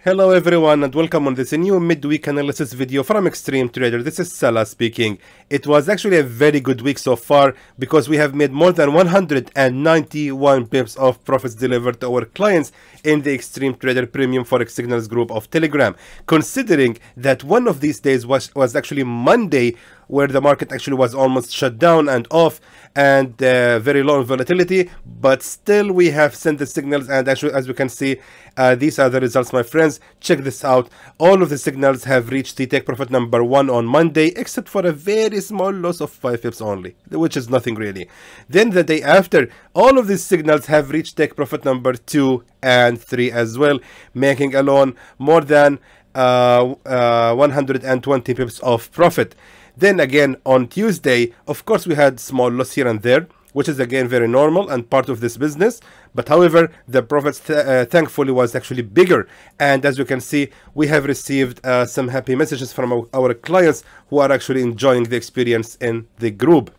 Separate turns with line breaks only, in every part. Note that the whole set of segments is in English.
Hello everyone and welcome on this new midweek analysis video from Xtreme Trader. This is Salah speaking. It was actually a very good week so far because we have made more than 191 pips of profits delivered to our clients in the Xtreme Trader Premium Forex Signals group of Telegram. Considering that one of these days was actually Monday, where the market actually was almost shut down and off and very low volatility, but still we have sent the signals, and actually as we can see, these are the results, my friends. Check this out. All of the signals have reached the take profit number 1 on Monday, except for a very small loss of 5 pips only, which is nothing really. Then the day after, all of these signals have reached take profit number 2 and 3 as well, making alone more than 120 pips of profit. Then again on Tuesday, of course, we had small loss here and there, which is again very normal and part of this business. But however, the profits thankfully was actually bigger. And as you can see, we have received some happy messages from our clients who are actually enjoying the experience in the group.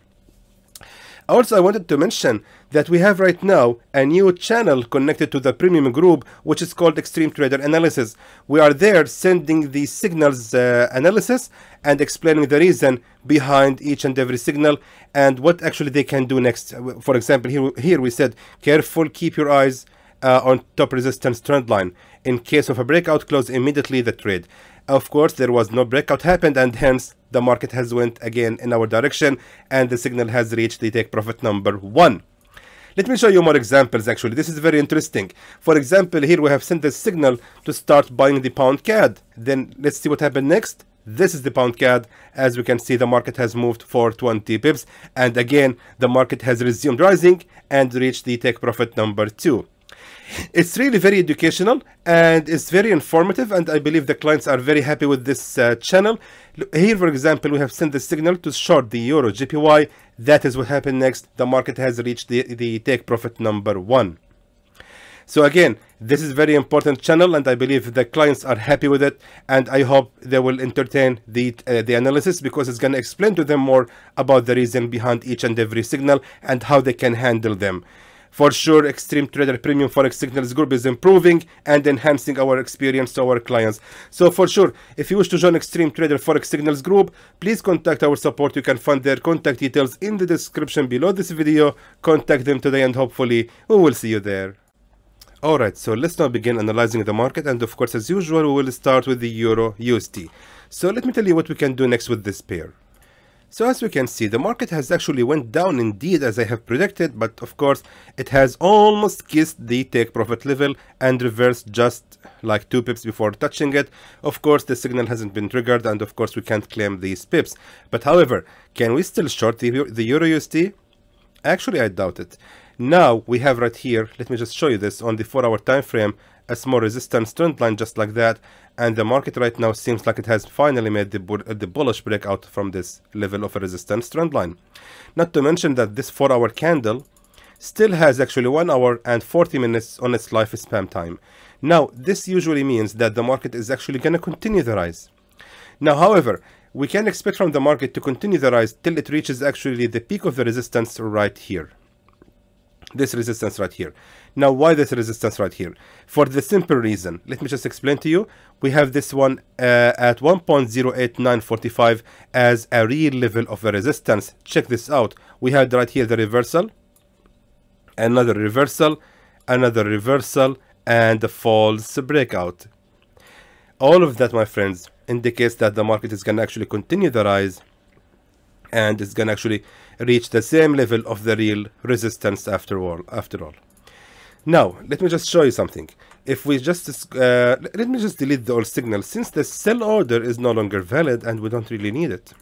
Also, I wanted to mention that we have right now a new channel connected to the premium group, which is called Xtreme Trader Analysis. We are there sending the signals analysis and explaining the reason behind each and every signal and what actually they can do next. For example, here we said, careful, keep your eyes on top resistance trend line. In case of a breakout, close immediately the trade. Of course, there was no breakout happened, and hence the market has went again in our direction and the signal has reached the take profit number 1. Let me show you more examples. Actually, this is very interesting. For example, here we have sent the signal to start buying the pound CAD. Then let's see what happened next. This is the pound CAD. As we can see, the market has moved for 20 pips, and again the market has resumed rising and reached the take profit number 2. It's really very educational and it's very informative, and I believe the clients are very happy with this channel. Here, for example, we have sent the signal to short the USDJPY. That is what happened next. The market has reached the take profit number 1. So again, this is very important channel, and I believe the clients are happy with it, and I hope they will entertain the analysis, because it's going to explain to them more about the reason behind each and every signal and how they can handle them. For sure, Xtreme Trader Premium Forex Signals Group is improving and enhancing our experience to our clients. So for sure, if you wish to join Xtreme Trader Forex Signals Group, please contact our support. You can find their contact details in the description below this video. Contact them today and hopefully we will see you there. Alright, so let's now begin analyzing the market, and of course, as usual, we will start with the Euro USD. So let me tell you what we can do next with this pair. So as we can see, the market has actually went down indeed, as I have predicted, but of course it has almost kissed the take profit level and reversed just like 2 pips before touching it. Of course, the signal hasn't been triggered, and of course we can't claim these pips. But however, can we still short the Euro USD? Actually, I doubt it. Now we have right here, let me just show you this on the 4-hour time frame, a small resistance trend line just like that, and the market right now seems like it has finally made the bullish breakout from this level of a resistance trend line. Not to mention that this 4-hour candle still has actually 1 hour and 40 minutes on its lifespan time. Now this usually means that the market is actually going to continue the rise. Now however, we can expect from the market to continue the rise till it reaches actually the peak of the resistance right here. This resistance right here. Now why this resistance right here? For the simple reason, let me just explain to you. We have this one at 1.08945 as a real level of a resistance. Check this out. We had right here the reversal, another reversal, another reversal, and a false breakout. All of that, my friends, indicates that the market is going to actually continue the rise, and it's going to actually reach the same level of the real resistance after all. Now, let me just show you something. If we just, let me just delete the old signal, since the sell order is no longer valid and we don't really need it.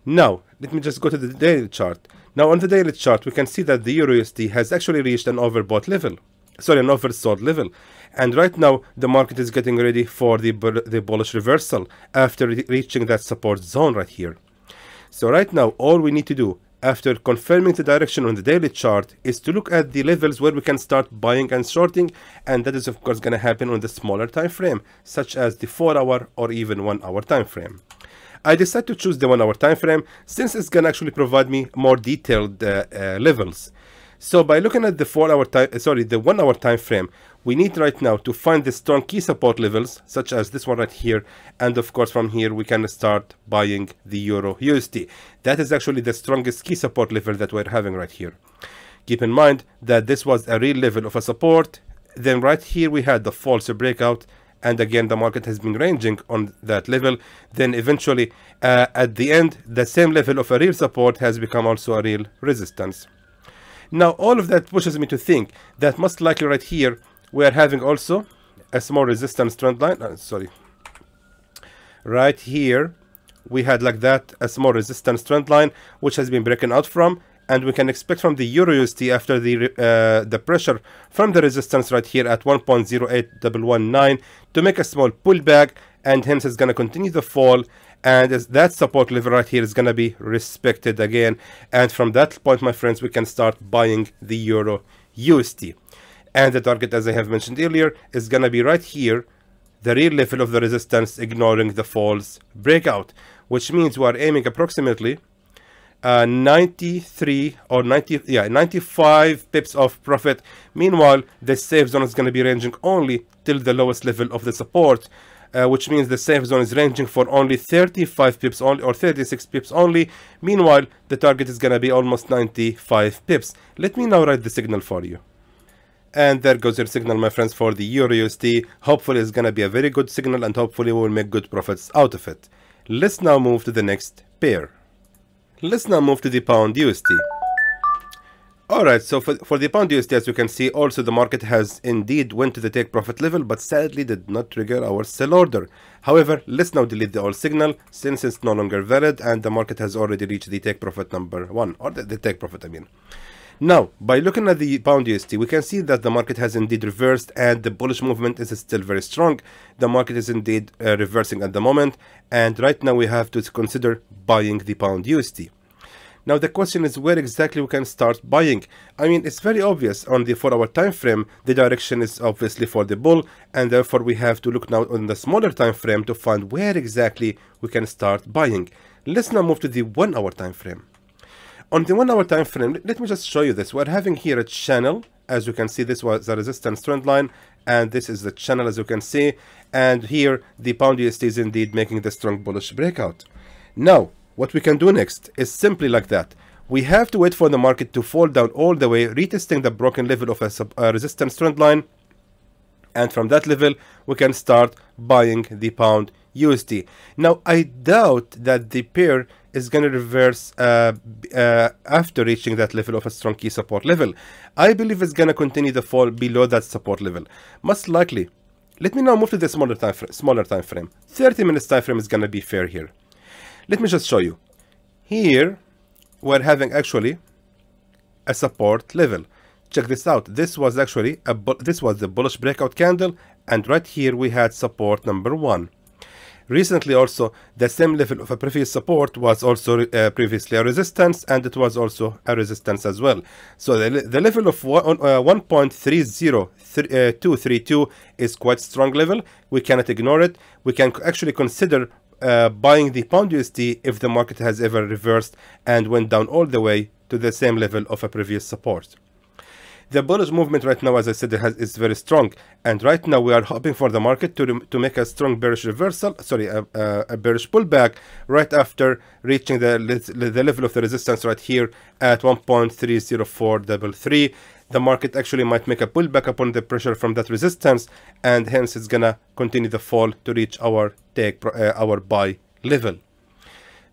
Now, let me just go to the daily chart. Now, on the daily chart, we can see that the Euro USD has actually reached an overbought level. Sorry, an oversold level. And right now, the market is getting ready for the bullish reversal after reaching that support zone right here. So right now, all we need to do after confirming the direction on the daily chart is to look at the levels where we can start buying and shorting, and that is of course going to happen on the smaller time frame, such as the 4-hour or even 1-hour time frame. I decided to choose the 1-hour time frame since it's going to actually provide me more detailed levels. So by looking at the 1 hour time frame, we need right now to find the strong key support levels, such as this one right here, and of course from here we can start buying the Euro USD. That is actually the strongest key support level that we're having right here. Keep in mind that this was a real level of a support. Then right here we had the false breakout, and again the market has been ranging on that level. Then eventually at the end, the same level of a real support has become also a real resistance. Now all of that pushes me to think that most likely right here we are having also a small resistance trend line. Right here we had like that a small resistance trend line which has been broken out from, and we can expect from the Euro USD after the pressure from the resistance right here at 1.08119 to make a small pullback, and hence it's going to continue the fall, and that support level right here is going to be respected again, and from that point, my friends, we can start buying the Euro USD. And the target, as I have mentioned earlier, is going to be right here, the real level of the resistance, ignoring the false breakout, which means we are aiming approximately 93 or 95 pips of profit. Meanwhile, the safe zone is going to be ranging only till the lowest level of the support, which means the safe zone is ranging for only 35 pips only, or 36 pips only. Meanwhile, the target is going to be almost 95 pips. Let me now write the signal for you. And there goes your signal, my friends, for the Euro USD. Hopefully it's going to be a very good signal, and hopefully we will make good profits out of it. Let's now move to the next pair. Let's now move to the Pound USD. Alright, so for the Pound USD, as you can see, also the market has indeed went to the take profit level, but sadly did not trigger our sell order. However, let's now delete the old signal since it's no longer valid and the market has already reached the take profit number 1, or the take profit, I mean. Now, by looking at the Pound USD, we can see that the market has indeed reversed and the bullish movement is still very strong. The market is indeed reversing at the moment, and right now we have to consider buying the Pound USD. Now the question is where exactly we can start buying. I mean, it's very obvious on the 4 hour time frame, the direction is obviously for the bull, and therefore we have to look now on the smaller time frame to find where exactly we can start buying. Let's now move to the 1 hour time frame. On the 1 hour time frame, let me just show you this. We're having here a channel. As you can see, this was a resistance trend line, and this is the channel, as you can see, and here the Pound USD is indeed making the strong bullish breakout. Now what we can do next is simply like that. We have to wait for the market to fall down all the way, retesting the broken level of a resistance trend line, and from that level we can start buying the Pound USD. Now I doubt that the pair is going to reverse after reaching that level of a strong key support level. I believe it's going to continue the fall below that support level, most likely. Let me now move to the smaller time frame. 30 minutes time frame is going to be fair here. Let me just show you. Here we're having actually a support level. Check this out. This was actually this was the bullish breakout candle, and right here we had support number 1. Recently also, the same level of a previous support was also previously a resistance, and it was also a resistance as well. So the level of 1.30232 is quite strong level. We cannot ignore it. We can actually consider buying the Pound USD if the market has ever reversed and went down all the way to the same level of a previous support. The bullish movement right now, as I said, is very strong, and right now we are hoping for the market to make a strong bearish reversal, a bearish pullback right after reaching the level of the resistance right here at 1.30433. The market actually might make a pullback upon the pressure from that resistance, and hence it's gonna continue the fall to reach our buy level.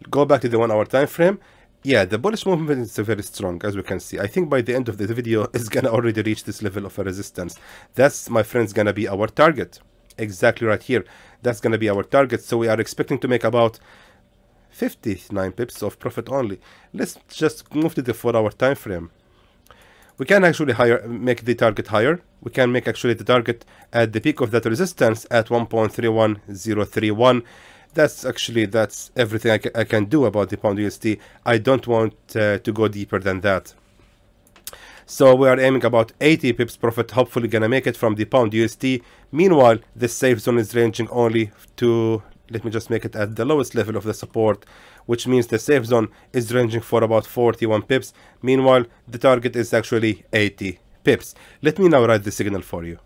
Go back to the 1 hour time frame. Yeah, the bullish movement is very strong, as we can see. I think by the end of the video, it's gonna already reach this level of a resistance. That's, my friends, gonna be our target. Exactly right here. That's gonna be our target. So we are expecting to make about 59 pips of profit only. Let's just move to the 4 hour time frame. We can actually make the target higher. We can make actually the target at the peak of that resistance at 1.31031. That's everything I can do about the Pound USD. I don't want to go deeper than that. So we are aiming about 80 pips profit, hopefully gonna make it from the Pound USD. Meanwhile, the safe zone is ranging only to let me just make it at the lowest level of the support, which means the safe zone is ranging for about 41 pips. Meanwhile, the target is actually 80 pips. Let me now write the signal for you.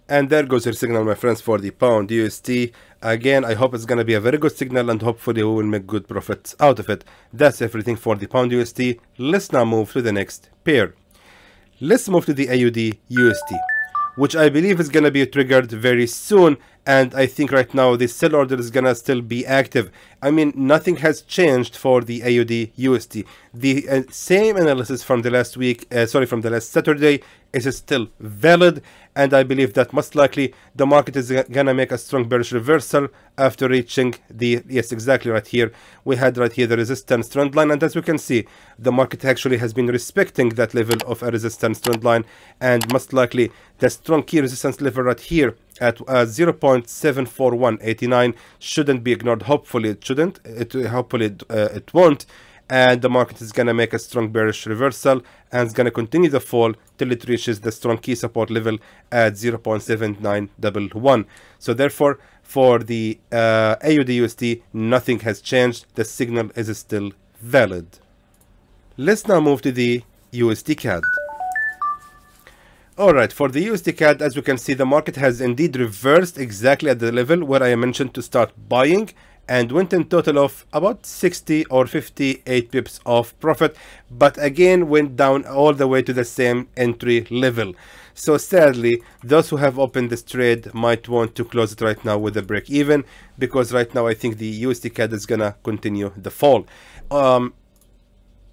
And there goes your signal, my friends, for the pound USD. Again, I hope it's going to be a very good signal, and hopefully we will make good profits out of it. That's everything for the pound USD. Let's now move to the next pair. Let's move to the AUD USD, which I believe is going to be triggered very soon. And I think right now the sell order is going to still be active. I mean, nothing has changed for the AUD USD. The same analysis from the last week, from the last Saturday is still valid. And I believe that most likely the market is going to make a strong bearish reversal after reaching the, yes, exactly right here. We had right here the resistance trend line. And as we can see, the market actually has been respecting that level of a resistance trend line. And most likely the strong key resistance level right here at 0.74189 shouldn't be ignored. Hopefully it shouldn't. Hopefully it won't. And the market is going to make a strong bearish reversal and it's going to continue the fall till it reaches the strong key support level at 0.7911. So therefore, for the AUD USD, nothing has changed. The signal is still valid. Let's now move to the USDCAD. Alright, for the USDCAD, as you can see, the market has indeed reversed exactly at the level where I mentioned to start buying, and went in total of about 60 or 58 pips of profit, but again went down all the way to the same entry level. So sadly, those who have opened this trade might want to close it right now with a break even, because right now I think the USDCAD is gonna continue the fall.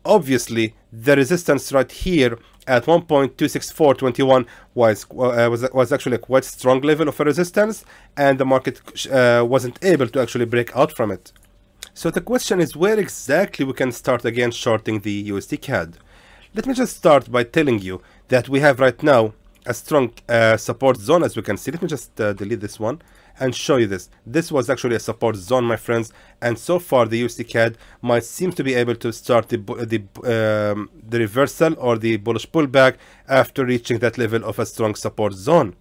Obviously, the resistance right here at 1.26421 was actually a quite strong level of a resistance, and the market wasn't able to actually break out from it. So the question is, where exactly we can start again shorting the USDCAD? Let me just start by telling you that we have right now a strong support zone, as we can see. Let me just delete this one and show you this. This was actually a support zone, my friends, and so far the USDCAD might seem to be able to start the reversal or the bullish pullback after reaching that level of a strong support zone.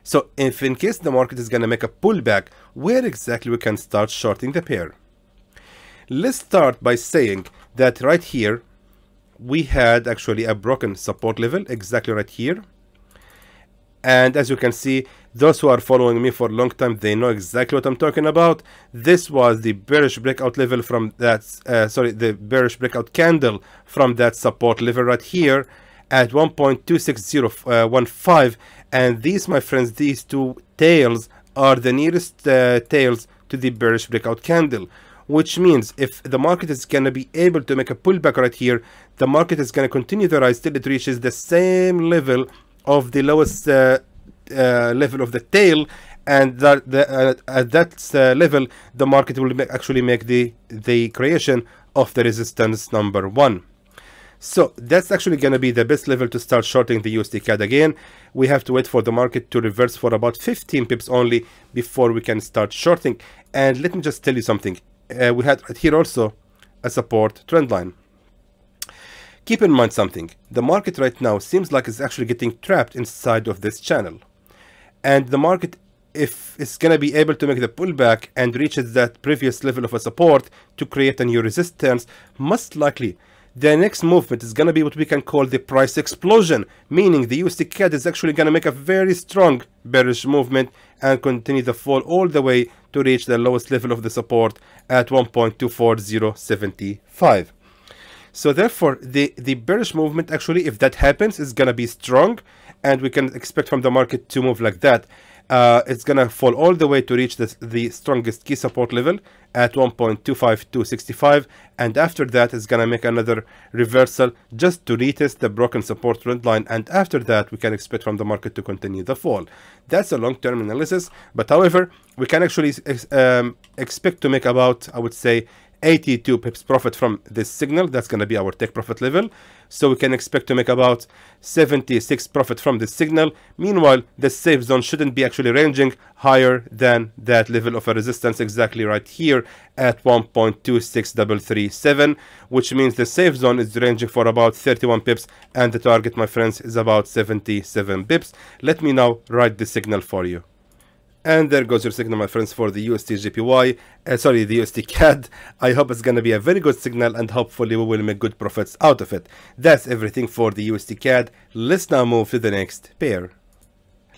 So if in case the market is going to make a pullback, where exactly we can start shorting the pair? Let's start by saying that right here we had actually a broken support level exactly right here. And as you can see, those who are following me for a long time, they know exactly what I'm talking about. This was the bearish breakout level from that, the bearish breakout candle from that support level right here at 1.26015. And these, my friends, these two tails are the nearest tails to the bearish breakout candle, which means if the market is going to be able to make a pullback right here, the market is going to continue the rise till it reaches the same level of the lowest level of the tail, and at that level the market will actually make the creation of the resistance number 1. So that's actually going to be the best level to start shorting the USDCAD again. We have to wait for the market to reverse for about 15 pips only before we can start shorting. And let me just tell you something. We had here also a support trend line. Keep in mind something. The market right now seems like it's actually getting trapped inside of this channel. And the market, if it's going to be able to make the pullback and reaches that previous level of a support to create a new resistance, most likely the next movement is going to be what we can call the price explosion, meaning the USDCAD is actually going to make a very strong bearish movement and continue the fall all the way to reach the lowest level of the support at 1.24075. So therefore, the bearish movement, actually, if that happens, is going to be strong, and we can expect from the market to move like that. It's going to fall all the way to reach the strongest key support level at 1.25265, and after that, it's going to make another reversal just to retest the broken support trend line, and after that, we can expect from the market to continue the fall. That's a long-term analysis, but however, we can actually expect to make about, I would say, 82 pips profit from this signal. That's going to be our take profit level. So we can expect to make about 76 profit from this signal. Meanwhile, the safe zone shouldn't be actually ranging higher than that level of a resistance exactly right here at 1.26337, which means the safe zone is ranging for about 31 pips, and the target, my friends, is about 77 pips. Let me now write the signal for you. And there goes your signal, my friends, for the USDJPY, sorry, the USDCAD. I hope it's going to be a very good signal, and hopefully we will make good profits out of it. That's everything for the USDCAD. Let's now move to the next pair.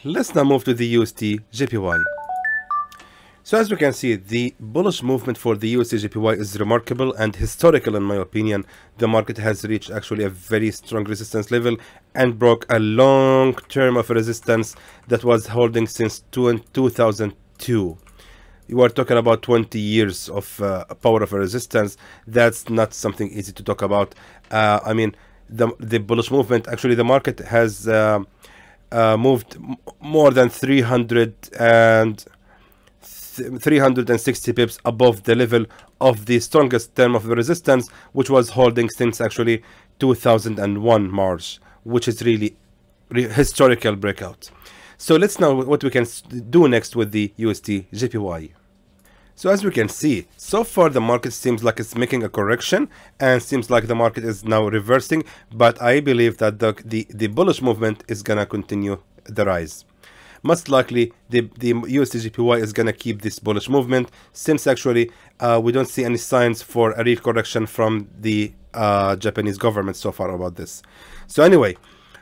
Let's now move to the USDJPY. So as we can see, the bullish movement for the USDJPY is remarkable and historical in my opinion. The market has reached actually a very strong resistance level and broke a long term of resistance that was holding since 2002. You are talking about 20 years of power of a resistance. That's not something easy to talk about. I mean, the bullish movement, actually the market has moved more than 360 pips above the level of the strongest term of the resistance, which was holding since actually 2001 March, which is really historical breakout. So let's know what we can do next with the USDJPY. So as we can see, so far the market seems like it's making a correction and seems like the market is now reversing, but I believe that the bullish movement is gonna continue the rise. Most likely the USDJPY is gonna keep this bullish movement, since actually we don't see any signs for a real correction from the Japanese government so far about this. So anyway,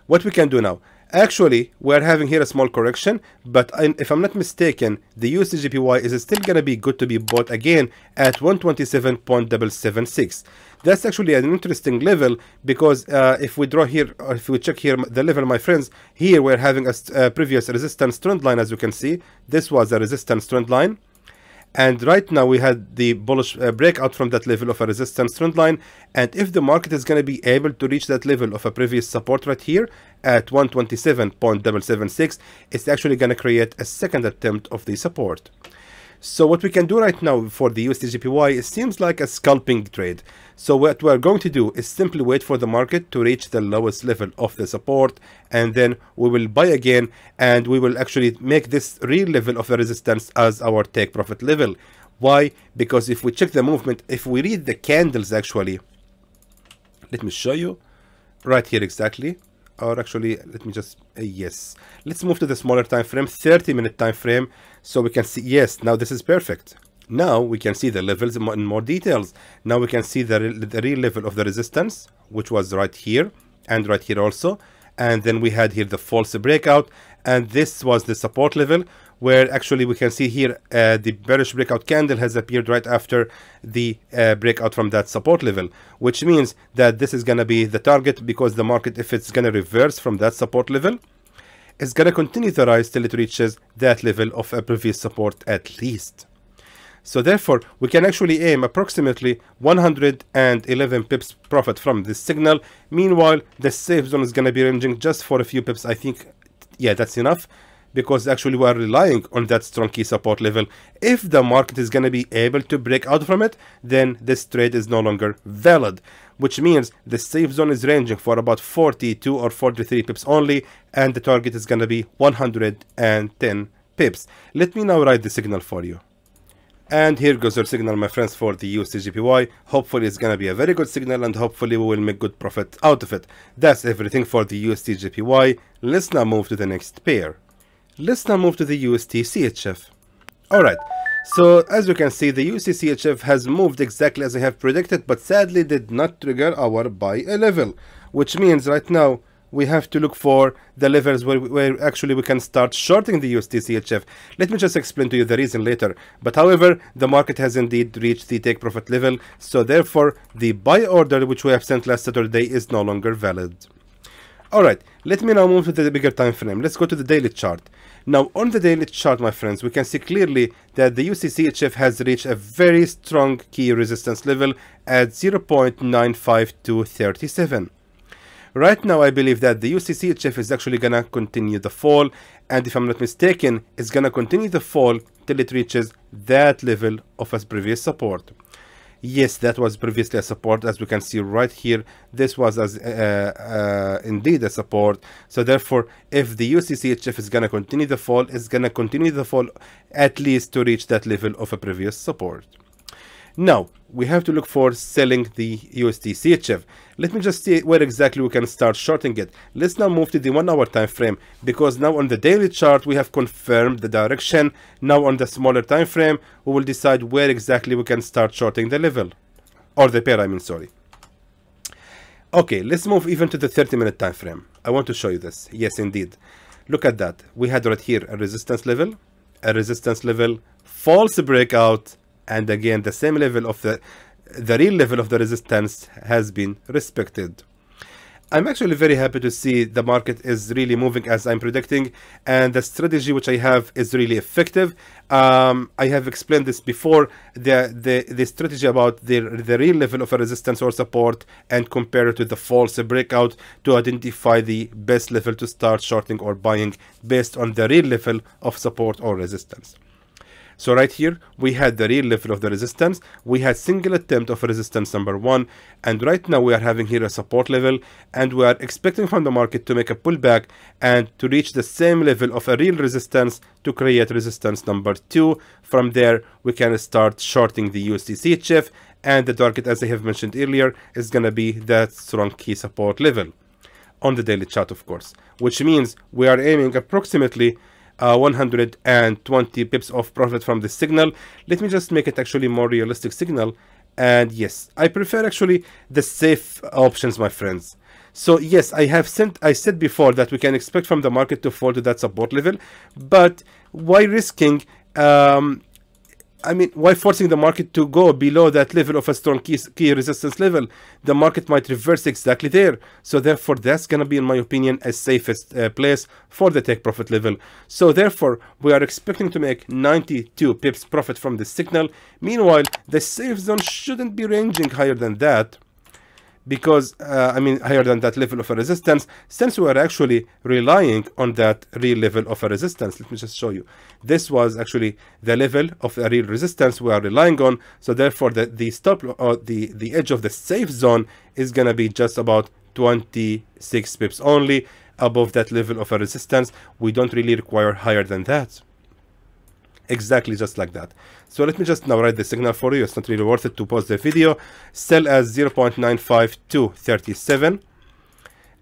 what we can do now, actually we're having here a small correction, but if I'm not mistaken, the USDJPY is still gonna be good to be bought again at 127.776. That's actually an interesting level, because if we draw here, or if we check here the level, my friends, here we're having a previous resistance trend line. As you can see, this was a resistance trend line, and right now we had the bullish breakout from that level of a resistance trend line. And if the market is going to be able to reach that level of a previous support right here at 127.776, it's actually going to create a second attempt of the support. So what we can do right now for the USDJPY, it seems like a scalping trade. So what we're going to do is simply wait for the market to reach the lowest level of the support, and then we will buy again, and we will actually make this real level of the resistance as our take profit level. Why? Because if we check the movement, if we read the candles, actually, let me show you right here exactly. Or actually, let me just yes, let's move to the smaller time frame, 30-minute time frame, so we can see. Yes, now this is perfect. Now we can see the levels in more details. Now we can see the real level of the resistance, which was right here and right here also, and then we had here the false breakout, and this was the support level, where actually we can see here the bearish breakout candle has appeared right after the breakout from that support level, which means that this is going to be the target, because the market, if it's going to reverse from that support level, it's going to continue to rise till it reaches that level of a previous support at least. So therefore, we can actually aim approximately 111 pips profit from this signal. Meanwhile, the safe zone is going to be ranging just for a few pips. I think, yeah, that's enough, because actually we are relying on that strong key support level. If the market is going to be able to break out from it, then this trade is no longer valid, which means the safe zone is ranging for about 42 or 43 pips only, and the target is going to be 110 pips. Let me now write the signal for you. And here goes our signal, my friends, for the USDJPY. Hopefully it's going to be a very good signal, and hopefully we will make good profit out of it. That's everything for the USDJPY. Let's now move to the next pair. Let's now move to the USDCHF. Alright, so as you can see, the USDCHF has moved exactly as I have predicted, but sadly did not trigger our buy level, which means right now we have to look for the levels where actually we can start shorting the USDCHF. Let me just explain to you the reason later. But however, the market has indeed reached the take profit level, so therefore the buy order which we have sent last Saturday is no longer valid. Alright, let me now move to the bigger time frame. Let's go to the daily chart. Now on the daily chart, my friends, we can see clearly that the USDCHF has reached a very strong key resistance level at 0.95237. Right now, I believe that the USDCHF is actually gonna continue the fall, and if I'm not mistaken, it's gonna continue the fall till it reaches that level of its previous support. Yes, that was previously a support, as we can see right here. This was as indeed a support. So therefore, if the USDCHF is gonna continue the fall, it's gonna continue the fall at least to reach that level of a previous support. Now we have to look for selling the USDCHF. Let me just see where exactly we can start shorting it. Let's now move to the 1 hour time frame, because now on the daily chart we have confirmed the direction. Now on the smaller time frame we will decide where exactly we can start shorting the level, or the pair, I mean, sorry. Okay, let's move even to the 30-minute time frame. I want to show you this. Yes, indeed. Look at that. We had right here a resistance level, false breakout, and again the same level of the real level of the resistance has been respected. I'm actually very happy to see the market is really moving as I'm predicting, and the strategy which I have is really effective. I have explained this before, the strategy about the real level of a resistance or support and compare it to the false breakout to identify the best level to start shorting or buying based on the real level of support or resistance. So right here we had the real level of the resistance, we had single attempt of resistance number 1, and right now we are having here a support level, and we are expecting from the market to make a pullback and to reach the same level of a real resistance to create resistance number 2. From there we can start shorting the USDCHF, and the target, as I have mentioned earlier, is gonna be that strong key support level on the daily chart, of course, which means we are aiming approximately 120 pips of profit from the signal. Let me just make it actually more realistic signal, and yes, I prefer actually the safe options, my friends. So yes, I said before that we can expect from the market to fall to that support level, but why risking why forcing the market to go below that level of a strong key resistance level? The market might reverse exactly there. So therefore, that's going to be, in my opinion, a safest place for the take profit level. So therefore, we are expecting to make 92 pips profit from this signal. Meanwhile, the safe zone shouldn't be ranging higher than that, because higher than that level of a resistance, since we are actually relying on that real level of a resistance. Let me just show you. This was actually the level of a real resistance we are relying on. So therefore the stop, or the edge of the safe zone is gonna be just about 26 pips only above that level of a resistance. We don't really require higher than that. Exactly just like that. So let me just now write the signal for you. It's not really worth it to pause the video. Sell as 0.95237,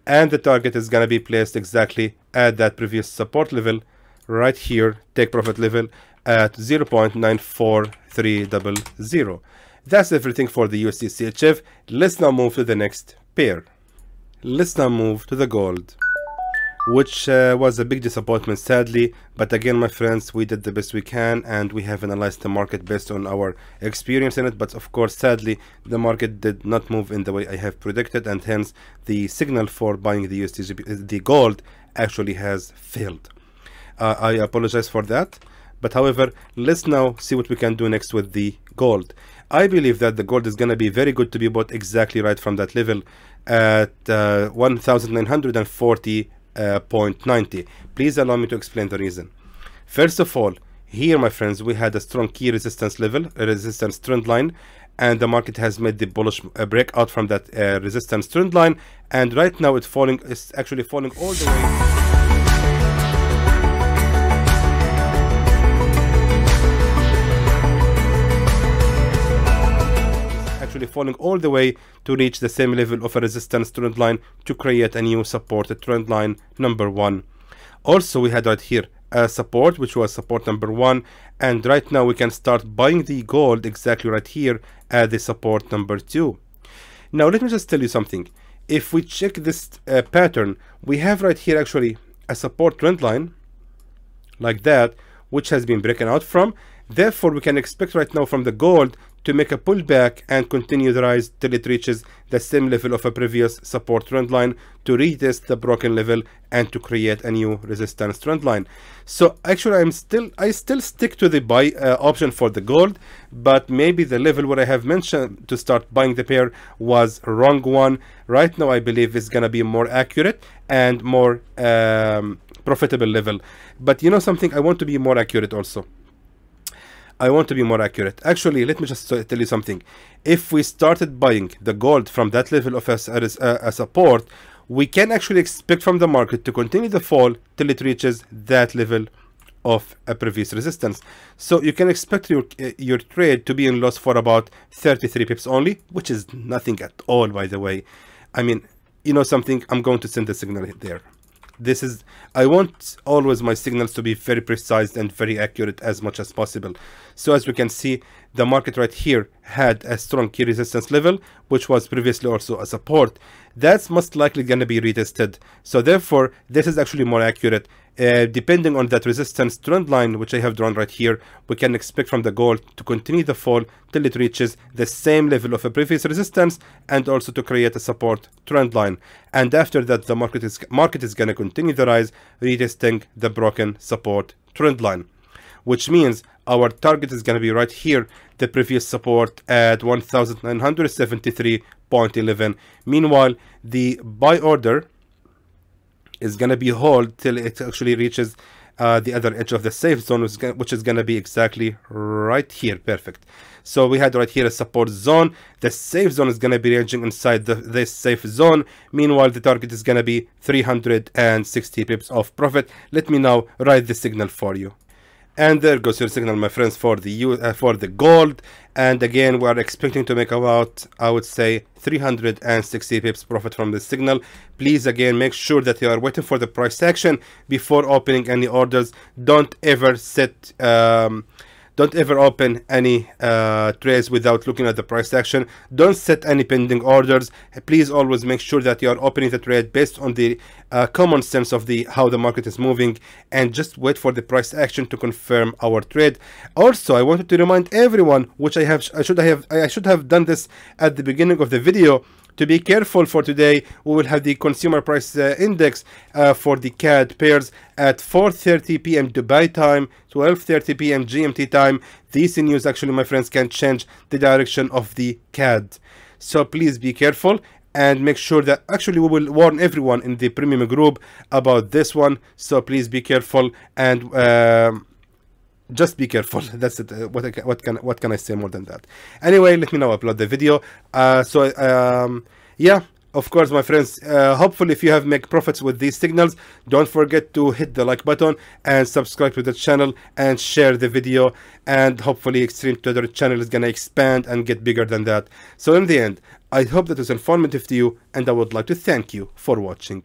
and the target is gonna be placed exactly at that previous support level right here, take profit level at 0.94300. That's everything for the USDCHF. Let's now move to the next pair. Let's now move to the gold, which was a big disappointment, sadly. But again, my friends, we did the best we can, and we have analyzed the market based on our experience in it. But of course, sadly, the market did not move in the way I have predicted, and hence the signal for buying the USDJPY, the gold, actually has failed. I apologize for that. But however, let's now see what we can do next with the gold. I believe that the gold is going to be very good to be bought exactly right from that level at 1940.90. Please allow me to explain the reason. First of all, here, my friends, we had a strong key resistance level, a resistance trend line, and the market has made the bullish breakout from that resistance trend line, and right now it's actually falling all the way. Falling all the way to reach the same level of a resistance trend line to create a new support trend line number 1. Also, we had right here a support, which was support number 1, and right now we can start buying the gold exactly right here at the support number 2. Now let me just tell you something. If we check this pattern, we have right here actually a support trend line like that, which has been broken out from. Therefore, we can expect right now from the gold to make a pullback and continue the rise till it reaches the same level of a previous support trend line to retest the broken level and to create a new resistance trend line. So actually I still stick to the buy option for the gold, but maybe the level where I have mentioned to start buying the pair was wrong one. Right now I believe it's gonna be more accurate and more profitable level. But you know something, I want to be more accurate also. I want to be more accurate. Actually, let me just tell you something. If we started buying the gold from that level of a support, we can actually expect from the market to continue the fall till it reaches that level of a previous resistance. So you can expect your trade to be in loss for about 33 pips only, which is nothing at all, by the way. I mean, you know something, I'm going to send a signal there. This is, I want always my signals to be very precise and very accurate as much as possible. So as we can see, the market right here had a strong key resistance level, which was previously also a support. That's most likely going to be retested. So therefore, this is actually more accurate. Depending on that resistance trend line, which I have drawn right here, we can expect from the gold to continue the fall till it reaches the same level of a previous resistance, and also to create a support trend line. And after that, the market is going to continue the rise, retesting the broken support trend line, which means our target is going to be right here, the previous support at 1973.11. Meanwhile, the buy order is going to be hold till it actually reaches the other edge of the safe zone, which is going to be exactly right here. Perfect. So we had right here a support zone. The safe zone is going to be ranging inside this safe zone. Meanwhile, the target is going to be 360 pips of profit. Let me now write the signal for you. And there goes your signal, my friends, for the gold. And again, we are expecting to make about, I would say, 360 pips profit from this signal. Please, again, make sure that you are waiting for the price action before opening any orders. Don't ever open any trades without looking at the price action. Don't set any pending orders. Please always make sure that you are opening the trade based on the common sense of how the market is moving, and just wait for the price action to confirm our trade. Also, I wanted to remind everyone, which I should have done this at the beginning of the video, to be careful for today. We will have the consumer price index for the CAD pairs at 4:30 p.m. Dubai time, 12:30 p.m. GMT time. These news actually, my friends, can change the direction of the CAD. So please be careful and make sure that actually we will warn everyone in the premium group about this one. So please be careful and just be careful. That's it. What can I say more than that? Anyway, let me now upload the video. Yeah, of course, my friends, hopefully if you have make profits with these signals, don't forget to hit the like button and subscribe to the channel and share the video, and hopefully Xtreme Trader channel is gonna expand and get bigger than that. So in the end, I hope that was informative to you, and I would like to thank you for watching.